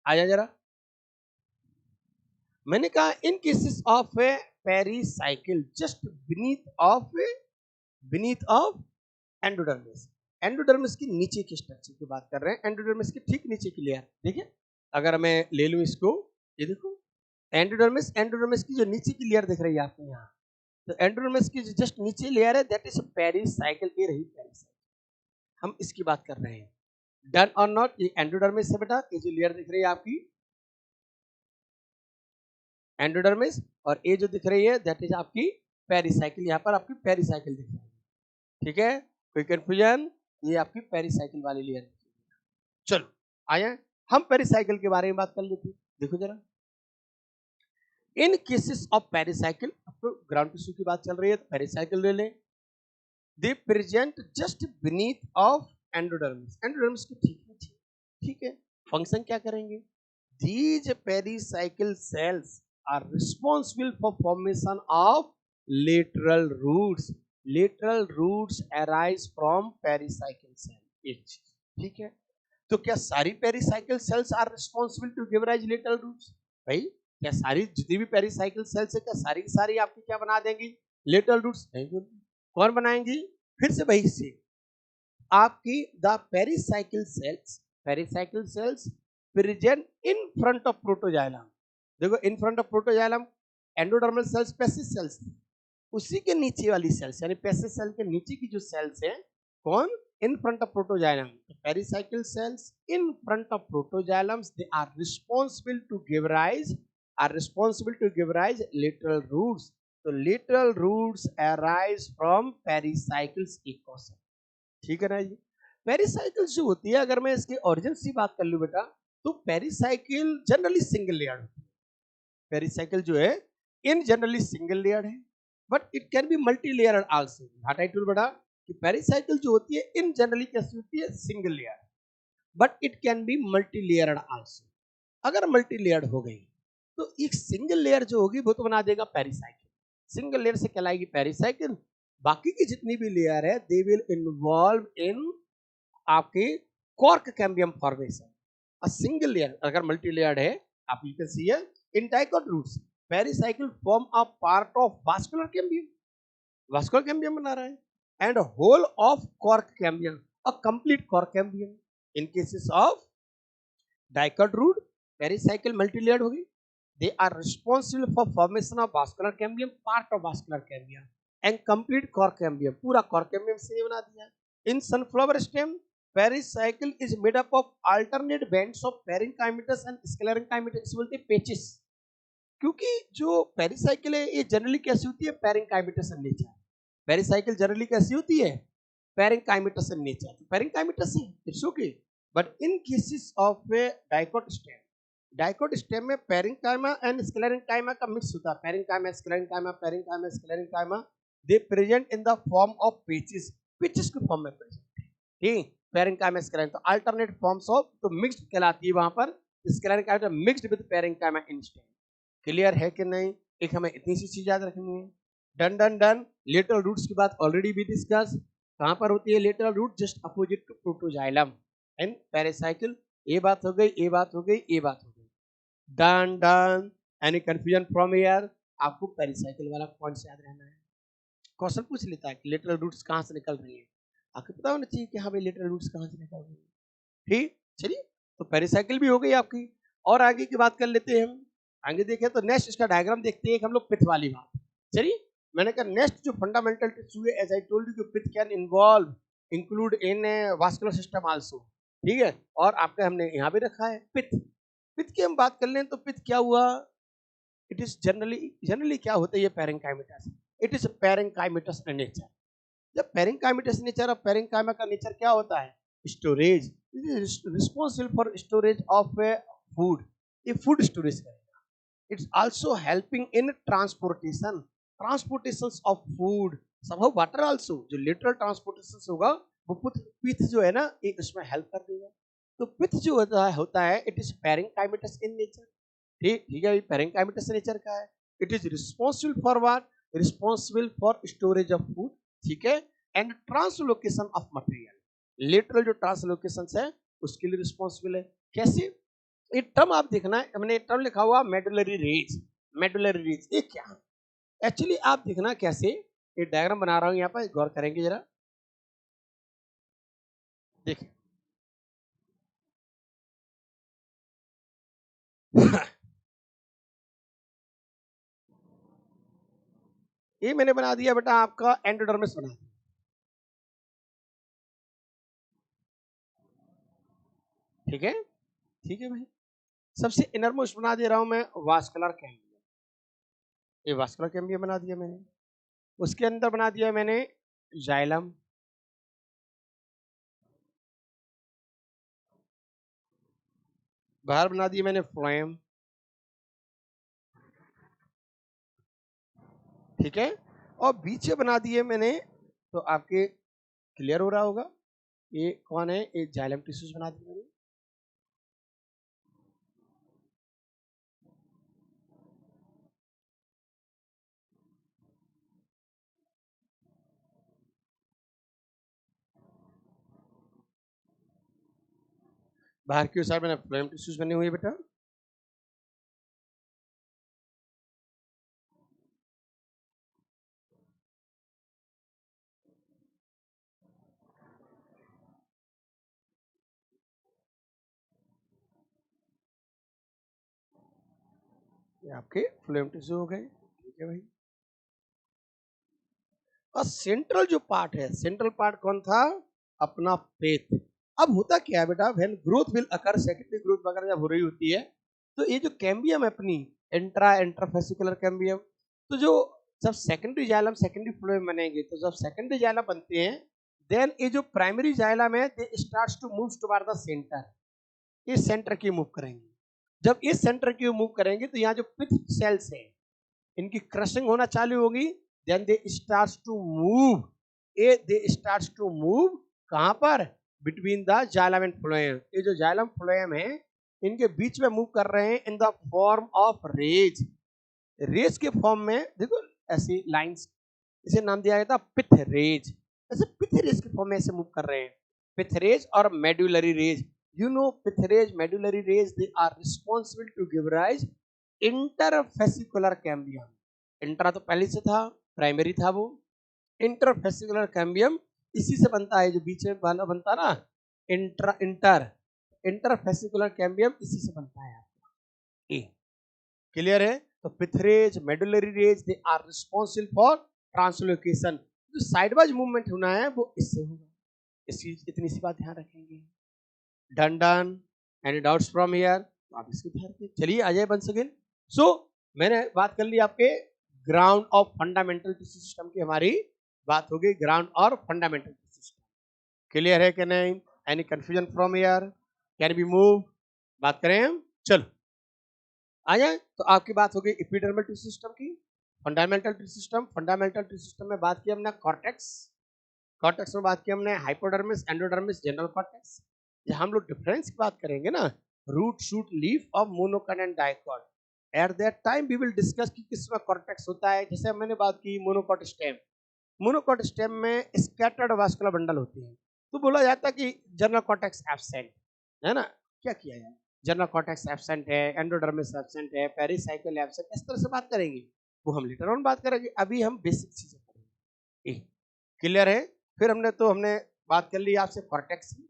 आया जरा। मैंने कहा in cases of a pericycle just beneath of endodermis. Endodermis की नीचे की स्ट्रक्चर की बात कर रहे हैं, एंडोडर्मिस की ठीक नीचे की लेयर। देखिए अगर मैं ले लूं इसको, ये देखो एंडोडर्मिस, एंडोडर्मिस की जो नीचे की लेयर दिख रही है आपको यहाँ, तो एंडोडर्मिस की जो जस्ट नीचे लेयर है दैट इज पेरिसाइकिल। ये रही पेरिसाइकिल, हम इसकी बात कर रहे हैं। डन और नॉट, ये एंडोडर्मिस है बेटा, ये जो लेयर दिख रही है आपकी एंडोडर्मिस, और ये जो दिख रही है दैट इज आपकी पेरिसाइकिल। यहाँ पर आपकी पेरिसाइकिल दिख रही है, ठीक है, कोई कंफ्यूजन? ये आपकी पेरिसाइकिल वाली लेयर। चलो आया, हम पेरिसाइकिल के बारे में बात कर लेते हैं। देखो जरा, इन केसेस ऑफ पेरिसाइकिल, आपको ग्राउंड टिश्यू की बात चल रही है तो पेरिसाइकिल ले लें। They present just beneath of endodermis, endodermis की ठीक नीचे, ठीक है। फंक्शन क्या करेंगे? These pericycle cells are responsible for formation of lateral roots. Lateral roots arise from pericycle cell, एक चीज, ठीक है। तो क्या सारी pericycle cells are responsible to give rise lateral roots? भाई क्या सारी जितनी भी पेरिसाइकिल सेल्स है क्या सारी की सारी आपकी क्या बना देंगी? Lateral roots? नहीं बोलती। कौन बनाएंगी? फिर से वही से आपकी the pericycle cells present in front of protoxylem. देखो in front of protoxylem endodermal cells passage cells, उसी के नीचे वाली सेल्स यानी पेसिस सेल के नीचे की जो सेल्स है, कौन? In front of protoxylem. Pericycle cells in front of protoxylems they are responsible to give rise lateral roots. तो lateral roots arise from pericycles इकोसेल, ठीक है ना जी। पेरिसाइकिल्स जो होती है, अगर मैं इसके ओरिजिन से बात कर लूं बेटा, तो पेरिसाइकिल जनरली सिंगल लेयर होती है। पेरिसाइकिल जो है इन जनरली सिंगल लेयर है, but it can be multi layer also. What I told बेटा कि पेरिसाइकिल जो होती है इन जनरली कैसी होती है? Single layer, but it can be multi layered also. अगर मल्टी लेयर्ड हो गई तो एक सिंगल लेयर जो होगी वो तो बना देगा पेरिसाइकिल, सिंगल लेयर से कहलाएगी पेरिसाइकिल। बाकी की जितनी भी लेयर है दे विल इन्वॉल्व इन आपके cork cambium formation. A single layer अगर मल्टी लेयर्ड है, आप you can see in dicot roots pericycle form a part of vascular cambium, vascular cambium बना रहा है, and whole of cork cambium, a complete cork cambium. In cases of dicot root pericycle multi layered होगी, they are responsible for formation of vascular cambium, part of vascular cambium and complete cork cambium, पूरा cork cambium से बना दिया। in sunflower stem pericycle is made up of alternate bands of parenchymatous and sclerenchymatous, बोलते हैं पेचिस। क्योंकि जो pericycle है ये जनरली कैसी होती है? Parenchymatous in nature. Pericycle generally कैसी होती है? Parenchymatous in nature. पेरेंकाइमेटस है, it's okay, but in cases of a dicot stem, dicot stem में पेरेंकाइमा एंड स्क्लेरेंकाइमा का मिक्स होता है। Parenchyma sclerenchyma, parenchyma sclerenchyma, they present in the form of patches, patches के form में present है, ठीक। Parenchyma sclerenchyma तो alternate forms of, तो मिक्स्ड कहलाती है वहां पर sclerenchyma mixed with parenchyma in stem. Clear है कि नहीं? एक हमें इतनी सी चीज याद रखनी है। Done done done. Lateral roots की बात ऑलरेडी भी डिस्कस, कहां पर होती है lateral root? Just opposite to protoxylem and pericycle. ये बात हो गई, ये बात हो गई, ये बात हो गई। Done done. Any confusion from here? आपको पेरिसाइकिल वाला पॉइंट याद रहना है। क्वेश्चन पूछ लेता है कि लेटरल रूट्स कहां से निकल रही है, आपको पता होना चाहिए कि हाँ भाई लेटरल रूट्स कहां से निकल रही है, ठीक। चलिए, तो पेरिसाइकिल भी हो गई आपकी, और आगे की बात कर लेते हैं हम। आगे देखें तो नेक्स्ट इसका डायग्राम देखते हैं हम लोग, पिथ वाली बात। चलिए, मैंने कहा नेक्स्ट जो फंडामेंटल टिश्यू है, as I told you, pith can involve include in vascular system also, ठीक है। और आपके हमने यहाँ भी रखा है पिथ। पिथ की हम बात कर लें तो पिथ क्या हुआ? इट इज जनरली क्या होता है? ये parenchymatous, it is parenchymatous in nature. जब पेरेंकाइमेटस नेचर, और पेरेंकाइमा का नेचर क्या होता है? Storage, responsible for storage of food, ये फूड स्टोरेज करेगा। It's also helping in transportation of food, somehow water also. जो लिटरल ट्रांसपोर्टेशन होगा वो पिथ जो है ना, ये इसमें हेल्प कर देगा। तो पिथ जो होता है it is parenchymatous in nature, ठीक ठीक है। पेरेंकाइमेटस नेचर का है। It is responsible for what? Responsible for storage of food, ठीक है, and translocation of material. Lateral जो ट्रांसलोकेशन है उसके लिए रिस्पॉन्सिबल है। कैसे? ये टर्म आप देखना है, हमने टर्म लिखा हुआ मेडुलरी रेज। मेडुलरी रेज ये क्या है एक्चुअली, आप देखना कैसे, ये डायग्राम बना रहा हूं यहाँ पर, गौर करेंगे जरा, देखिए। ये मैंने बना दिया बेटा आपका एंडोडर्मिस बना दिया, ठीक है, ठीक है भाई। सबसे इनर मोस्ट बना दे रहा हूं मैं वास्कुलर कैम्बियम, ये वास्कुलर कैम्बियम बना दिया मैंने। उसके अंदर बना दिया मैंने जाइलम, बाहर बना दिया मैंने फ्लोएम, ठीक है, और बीच में बना दिए मैंने, तो आपके क्लियर हो रहा होगा, ये कौन है, ये जाइलम टिश्यूज बना दिए मैंने। बाहर की साइड मैंने फ्लोएम टिश्यूज बने हुए बेटा, ये आपके फ्लोएम टिश्यू हो गए, ठीक है भाई। और सेंट्रल जो पार्ट है, सेंट्रल पार्ट कौन था, अपना पेट। अब होता क्या है बेटा, when growth will occur, secondary growth वगैरह जब हो रही होती है, तो ये जो कैम्बियम है अपनी, इंट्राफेसिकुलर कैम्बियम, तो जो जब सेकेंडरी जाइलम सेकेंडरी फ्लोएम बनेंगे, तो जब सेकेंडरी जाइलम बनते हैं, देन ये जो प्राइमरी जाइलम है they starts to move toward the centre, ये सेंटर की मूव करेंगे। जब इस सेंटर की मूव करेंगे तो यहाँ जो पिथ सेल्स है इनकी क्रशिंग होना चालू होगी, then they starts to move, a they starts to move कहां पर, between the xylem and phloem. ये जो जाइलम फ्लोएम है इनके बीच में मूव कर रहे हैं in the form of rays, rays के फॉर्म में, देखो ऐसी लाइंस, इसे नाम दिया गया था पिथ रेज, ऐसे पिथ रेज के फॉर्म में ऐसे मूव कर रहे हैं, पिथ रेज और medullary rays. You know pith rays medullary rays they are responsible to give rise interfascicular cambium. Intra तो पहले से था, प्राइमरी था वो, इंटरफेसिकुलर कैम्बियम इसी से बनता है, जो बीच में वाला बनता है ना, इंटर इंटर इंटरफेसिकुलर कैम्बियम इसी से बनता है आपका। ए क्लियर है, तो pith rays medullary rays they are responsible for translocation, जो साइड वाइज मूवमेंट होना है वो इससे होगा, इसकी इतनी सी बात ध्यान रखेंगे। Done done, any doubts from here, तो आप इसको ध्यान रखिए। चलिए आ जाए वंस अगेन। सो मैंने बात कर ली आपके ground of fundamental tissue system की, हमारी बात होगी ग्राउंड और फंडामेंटल टिश्यू सिस्टम। क्लियर है कि नहीं, any confusion from here, can be move, बात करें हम, चलो आ जाए। तो आपकी बात होगी एपिडर्मल टिश्यू सिस्टम की, fundamental tissue system. Fundamental tissue system में बात की हमने कॉर्टेक्स, कॉर्टेक्स में बात की हमने हाइपोडर्मिस, एंडोडर्मिस, जनरल कॉर्टेक्स। जब हम लोग डिफरेंस की बात करेंगे ना, root shoot leaf of monocot and dicot, at that time we will discuss कि किसमें कॉर्टेक्स होता है। जैसे मैंने बात की मोनोकॉट स्टेम, मोनोकॉट स्टेम में स्कैटर्ड वास्कुलर बंडल होते हैं, तो बोला जाता है कि जनरल कॉर्टेक्स एब्सेंट है ना, क्या किया जाए, जनरल कॉर्टेक्स एब्सेंट है, एंडोडर्मिस एब्सेंट है, पेरिसाइकिल एब्सेंट, इस तरह से बात करेंगे, वो हम लेटर ऑन बात करेंगे, अभी हम बेसिक चीजें करेंगे। क्लियर है, फिर हमने बात कर ली आपसे कॉर्टेक्स की,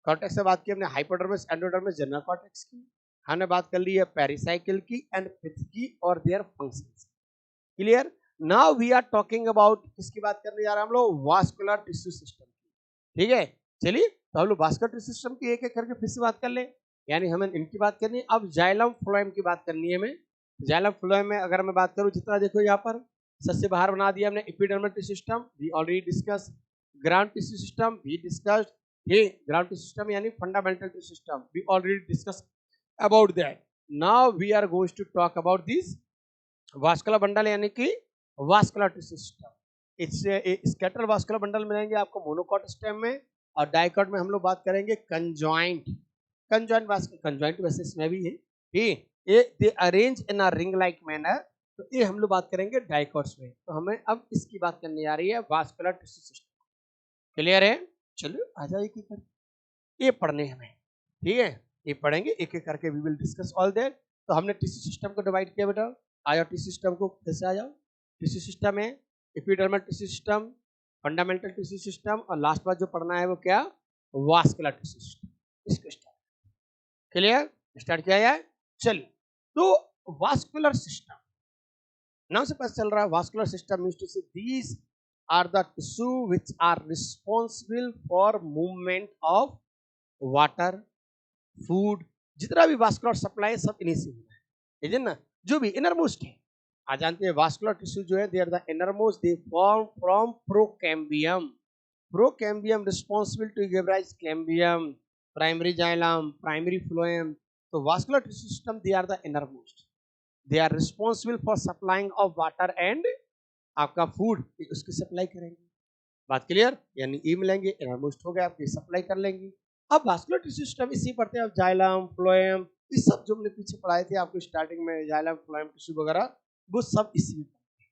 कॉर्टेक्स से बात की हमने हाइपोडर्मिस, एंडोडर्मिस, जनरल कॉर्टेक्स की, हमने बात कर ली है पेरिसाइकिल की एंड पिथ की और their functions. Clear, now we are talking about, किसकी बात करने जा रहे हैं हम लोग, वास्कुलर टिश्यू सिस्टम की, ठीक है। चलिए तो हम लोग वास्कुलर टिश्यू सिस्टम की एक एक करके फिर से बात कर ले, यानी हमें इनकी बात करनी है। अब जाइलम फ्लोएम की बात करनी है हमें। जाइलम फ्लोएम में अगर मैं बात करूं, जितना देखो यहाँ पर सबसे बाहर बना दिया हमने epidermal tissue system, we already discuss, ground tissue system we discussed, ये ग्राउंड टिश्यू सिस्टम यानी fundamental tissue system we already discuss about that. Now we are going to talk about this vascular bundle, यानी कि vascular tissue system. इससे scatter vascular bundle मिलेंगे आपको monocot stem में, और dicot में हम लोग बात करेंगे कंजॉइंट, कंजॉइंट वास्कुलर, कंजॉइंट वैसे इसमें भी है, ठीक, ये they arrange in a ring like manner, तो ये हम लोग बात करेंगे डाइकॉट्स में। तो हमें अब इसकी बात करनी आ रही है वास्कुलर टिश्यू सिस्टम। क्लियर है, चलो आ जाए की कर ये पढ़ने हमें, ठीक है। ये पढ़ेंगे एक एक करके, we will discuss all that. तो हमने टिश्यू सिस्टम को डिवाइड किया बेटा, आ जाओ टिश्यू सिस्टम को, कैसे आ जाओ। टिश्यू सिस्टम है epidermal tissue system, fundamental tissue system, और लास्ट बार जो पढ़ना है वो क्या, वास्कुलर टिश्यू सिस्टम। इसको स्टार्ट, क्लियर, स्टार्ट किया जाए। चलिए, तो वास्कुलर सिस्टम, नाम से पता चल रहा है vascular system means to say these are the tissue which are responsible for movement of water, food, जितना भी वास्कुलर सप्लाई है सब इन्हीं से होता है, है ना। जो भी इनरमोस्ट है, आप जानते हैं वास्कुलर टिश्यू जो है, they are the innermost, they form from procambium, procambium responsible to give rise cambium, primary xylem, primary phloem. तो vascular tissue system they are the innermost, they are responsible for supplying of water and आपका food, उसकी supply करेंगे। बात clear, यानी ई मिलेंगे, innermost हो गया, आपकी सप्लाई कर लेंगे। अब वास्कुलर टिश्यू सिस्टम इसी पढ़ते हैं, अब जाइलम, फ्लोएम, ये सब जो हमने पीछे पढ़ाए थे आपको स्टार्टिंग में, जाइलम, फ्लोएम टिश्यू वगैरह, वो सब इसी में पढ़ते हैं।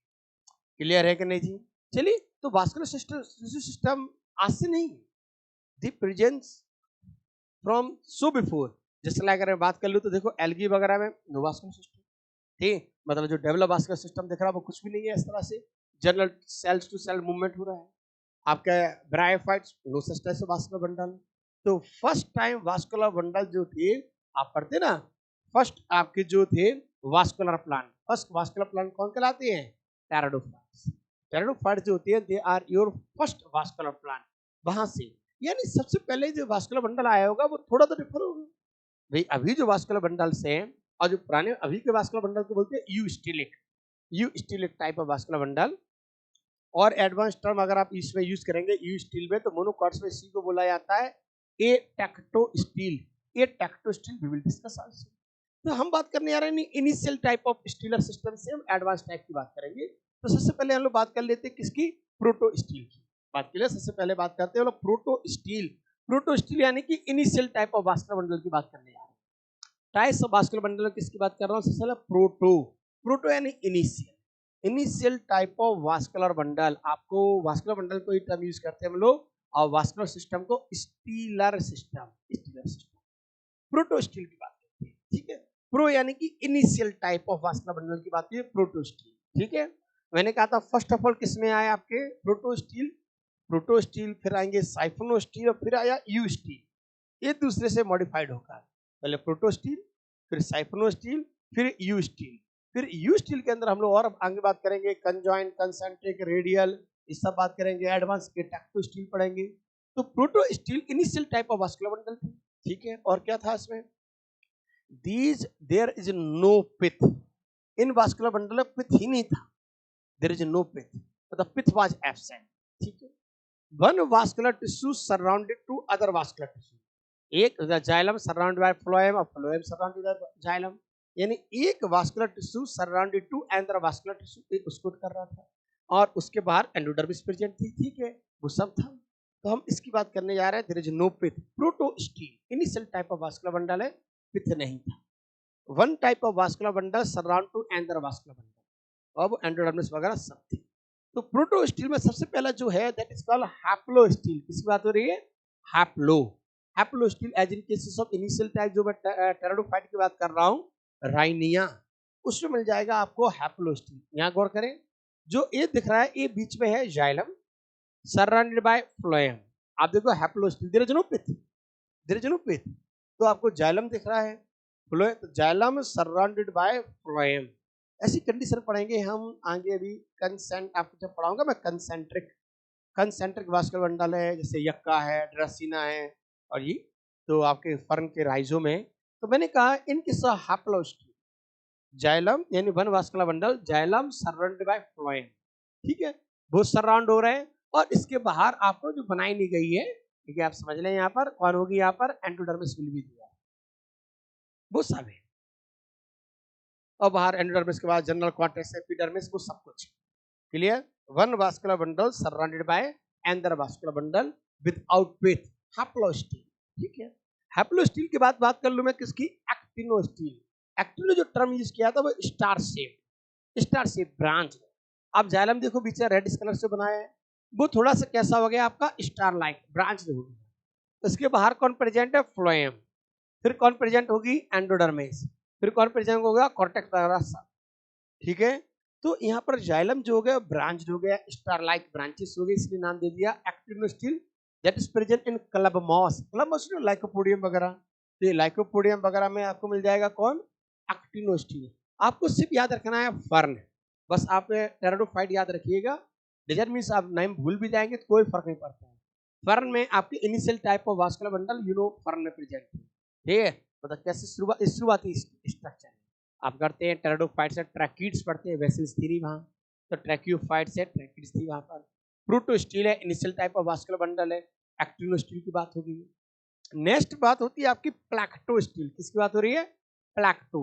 क्लियर है कि नहीं जी। चलिए, तो वास्कुलर टिश्यू सिस्टम आज से नहीं, the presence from so before. जैसे अगर बात कर लूँ तो देखो एल्गी वगैरह में नो वास्कुलर सिस्टम, ठीक, मतलब जो डेवलप वास्कुलर सिस्टम दिख रहा है वो कुछ भी नहीं है इस तरह से, general cells to cell movement हो रहा है। आपके ब्रायोफाइट्स नो सच टाइप से वास्कुलर बंडल। तो फर्स्ट टाइम वास्कुलर बंडल जो थे, आप पढ़ते ना, फर्स्ट आपके जो थे vascular plant, first vascular plant कौन कहलाते हैं, टेराडोफाइट्स। टेराडोफाइट्स जो होती है they are your first vascular plant, वहां से, यानी सबसे पहले जो वास्कुलर बंडल आया होगा वो थोड़ा तो डिफर होगा भाई। अभी जो वास्कुलर बंडल्स हैं और जो पुराने अभी के वास्कुलर बंडल को बोलते हैं eustelic type of vascular bundle. और एडवांस टर्म अगर आप इसमें यूज करेंगे यू स्टील में, तो मोनोकॉट्स में इसी को बोला जाता है atactostele, atactostele we will discuss also. तो हम बात करने आ रहे हैं initial type of stelar system से हम एडवांस टाइप की बात करेंगे। तो सबसे पहले हम लोग बात कर लेते हैं किसकी, प्रोटो स्टील की बात के लिए सबसे पहले बात करते हैं प्रोटो स्टील। प्रोटो स्टील यानी कि initial type of vascular bundle की बात करने आ रहे हैं। टाइप्स ऑफ वास्कुलर बंडल किसकी बात कर रहा हूँ, सबसे पहले प्रोटो, प्रोटो यानी initial type of vascular bundle. आपको वास्कुलर बंडल को ही टर्म यूज करते हैं हम लोग, और वास्कुलर सिस्टम को स्टीलर सिस्टम, प्रोटो स्टील की बात करते हैं, ठीक है। प्रो यानी कि initial type of vascular bundle की बात है, प्रोटो स्टील, ठीक है। मैंने कहा था फर्स्ट ऑफ ऑल किसमें आया आपके, प्रोटो स्टील, फिर आएंगे साइफोनो स्टील, और फिर आया यू स्टील। ये दूसरे से मॉडिफाइड होगा, पहले प्रोटो स्टील, फिर साइफोनो स्टील, फिर यू स्टील। फिर यू स्टील के अंदर हम लोग और आगे बात करेंगे कंजॉइंट, कंसेंट्रिक, रेडियल, इस सब बात करेंगे। एडवांस के टेक्टो स्टील पढ़ेंगे। तो protostele initial type of vascular bundle थी, ठीक है। और क्या था इसमें, these there is no pith, in vascular bundle में पिथ ही नहीं था, देयर इज नो पिथ, मतलब पिथ वाज एब्सेंट, ठीक है। One vascular tissue surrounded to other vascular tissue, एक जाइलम सराउंडेड बाय फ्लोएम और फ्लोएम सराउंडेड बाय जाइलम, यानी एक vascular tissue surrounded to other vascular tissue, एक उसको कर रहा था, और उसके बाहर एंडोडर्मिस प्रेजेंट थी, ठीक है, वो सब था। तो हम इसकी बात करने जा रहे हैं, there is no pith, protostele initial type of vascular bundle है, पिथ नहीं था। One type of vascular bundle surround to other vascular bundle, अब एंडोडर्मिस वगैरह सब थी। तो प्रोटो स्टील में सबसे पहला जो है that is called haplostele. किसकी बात हो रही है, haplostele. As in cases of initial type जो मैं टेराडोफाइट की बात कर रहा हूँ, राइनिया, उसमें मिल जाएगा आपको हैप्लो स्टील। यहाँ गौर करें, जो ये दिख रहा है ये बीच में है जाइलम सराउंडेड बाय फ्लोएम, आप देखो haplostele, there is no pith, तो आपको जाइलम दिख रहा है, फ्लोएम, तो जाइलम सराउंडेड बाय फ्लोएम। ऐसी कंडीशन पढ़ेंगे हम आगे, अभी कंसेंट आपको जब पढ़ाऊंगा मैं, कंसेंट्रिक वास्कुलर बंडल है, जैसे यक्का है, ड्रेसिना है, और ये तो आपके फर्न के राइजो में। तो मैंने कहा इनके साथ हैप्लो स्टील, जाइलम यानी one vascular bundle, xylem surrounded by phloem, ठीक है, वो सराउंड हो रहे हैं। और इसके बाहर आपको जो बनाई नहीं गई है, ठीक है, आप समझ लें, यहाँ पर कौन होगी, यहाँ पर एंडोडर्मिस विल भी दिया, वो सब है, और बाहर एंडोडर्मिस के बाद जनरल क्वार्टर्स, एपिडर्मिस, वो सब कुछ clear. One vascular bundle surrounded by another vascular bundle without pith, haplostele, ठीक है। हैप्लो स्टील की बात कर लूं मैं किसकी, एक्टिनो स्टील। एक्टिनो जो टर्म यूज किया था वो स्टार शेप ब्रांच। आप जाइलम देखो बीच में रेड कलर से बनाया है, वो थोड़ा सा कैसा हो गया आपका, स्टार लाइक ब्रांच हो गया। इसके बाहर कौन प्रेजेंट है, फ्लोएम, फिर कौन प्रेजेंट होगी, एंडोडर्मिस। फिर कौन प्रेजेंट होगा, कॉर्टेक्स। ठीक है, तो यहाँ पर जाइलम जो हो गया ब्रांच हो गया, स्टार लाइक ब्रांचेस हो गए, इसलिए नाम दे दिया actinostele that is present in club moss. Club moss lycopodium वगैरह, तो ये लाइकोपोडियम वगैरह में आपको मिल जाएगा कौन, एक्टिनोस्टिल। आपको सिर्फ याद रखना है फर्न, बस आप टेराडोफाइट याद रखिएगा, डजंट मींस आप नाम भूल भी जाएंगे तो कोई फर्क नहीं पड़ता है। फर्न में आपकी initial type of vascular bundle fern में प्रेजेंट है। ठीक है, मतलब कैसे शुरुआती स्ट्रक्चर आप करते हैं, टेराडोफाइट से ट्रैकिड्स पढ़ते हैं, वेसल्स थी वहां, तो ट्रैक्योफाइट से ट्रैकिड्स थी वहां पर। प्रोटोस्टील है, initial type of vascular bundle है। एक्टिनोस्टील की बात होगी। नेक्स्ट बात होती है आपकी प्लैक्टोस्टील। किसकी बात हो रही है, प्लैक्टो।